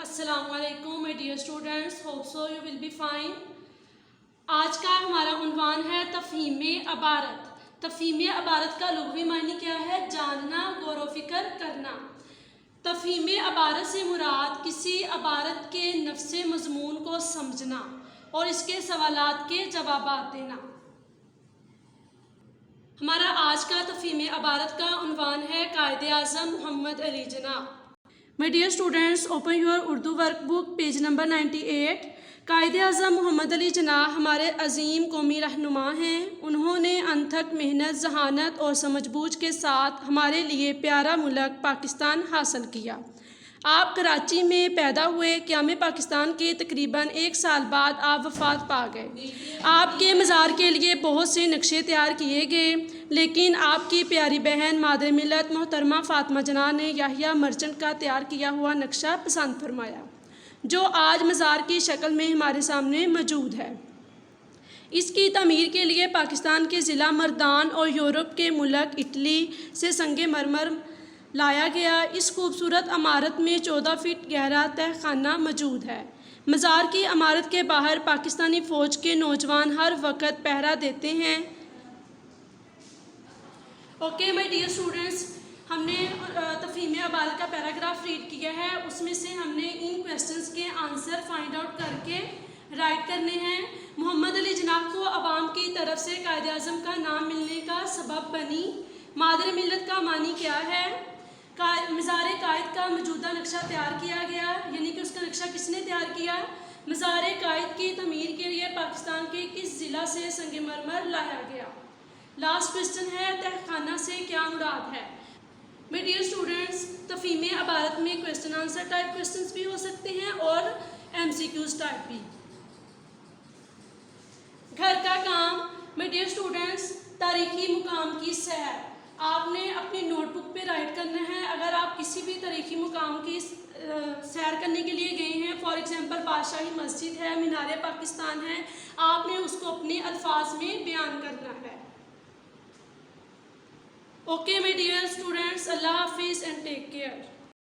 السلام علیکم my dear students, hope so you will be fine. آج کا ہمارا عنوان ہے تفہیم عبارت. تفہیم عبارت کا لغوی معنی کیا ہے؟ جاننا، غور و فکر کرنا. تفہیم عبارت سے مراد کسی عبارت کے نفس مضمون کو سمجھنا اور اس کے سوالات کے جوابات دینا. ہمارا آج کا تفہیم عبارت کا عنوان ہے قائد اعظم محمد Ali Jinnah. My dear students, open your Urdu workbook page number 98. Quaid Azam محمد علی جناح ہمارے عظیم قومی رہنما ہیں. انہوں نے انتھک محنت، ذہانت اور سمجھ بوجھ کے ساتھ ہمارے لیے پیارا ملک پاکستان حاصل کیا. آپ کراچی میں پیدا ہوئے. قیام پاکستان کے تقریباً 1 سال بعد آپ وفات پا گئے. آپ کے مزار کے لیے بہت سے نقشے تیار کیے گئے، لیکن آپ کی پیاری بہن مادر ملت محترمہ فاطمہ جناح نے یحییٰ مرچنٹ کا تیار کیا ہوا نقشہ پسند فرمایا، جو آج مزار کی شکل میں ہمارے سامنے موجود ہے. اس کی تعمیر کے لیے پاکستان کے ضلع مردان اور یورپ کے ملک اٹلی سے سنگ مرمر لایا گیا. اس خوبصورت عمارت میں 14 فٹ گہرا تہہ خانہ موجود ہے. مزار کی عمارت کے باہر پاکستانی فوج کے نوجوان ہر وقت پہرا دیتے ہیں. اوکے مائی ڈیئر اسٹوڈنٹس، ہم نے تفہیم عبارت کا پیراگراف ریڈ کیا ہے. اس میں سے ہم نے ان کویسچنس کے آنسر فائنڈ آؤٹ کر کے رائٹ کرنے ہیں. محمد علی جناح کو عوام کی طرف سے قائد اعظم کا نام ملنے کا سبب بنی. مادر ملت کا معنی کیا ہے؟ مزار قائد کا موجودہ نقشہ تیار کیا گیا، یعنی کہ اس کا نقشہ کس نے تیار کیا؟ مزار قائد کی تعمیر کے لیے پاکستان کے کس ضلع سے سنگ مرمر لایا گیا؟ لاسٹ کویسچن ہے تہہ خانہ سے کیا مراد ہے؟ میرے ڈیئر اسٹوڈنٹس، تفہیم عبارت میں کویسچن آنسر ٹائپ کویسچنس بھی ہو سکتے ہیں اور MCQs ٹائپ بھی. گھر کا کام. میرے ڈیئر اسٹوڈنٹس، تاریخی مقام کی سیر. آپ نے اپنی نوٹ بک پہ رائٹ کرنا ہے. اگر آپ کسی بھی تاریخی مقام کی سیر کرنے کے لیے گئے ہیں، فار ایگزامپل بادشاہی مسجد ہے، مینار پاکستان ہے، آپ نے اس کو اپنے الفاظ میں بیان کرنا ہے. اوکے مائی ڈیئر اسٹوڈنٹس، اللہ حافظ اینڈ ٹیک کیئر.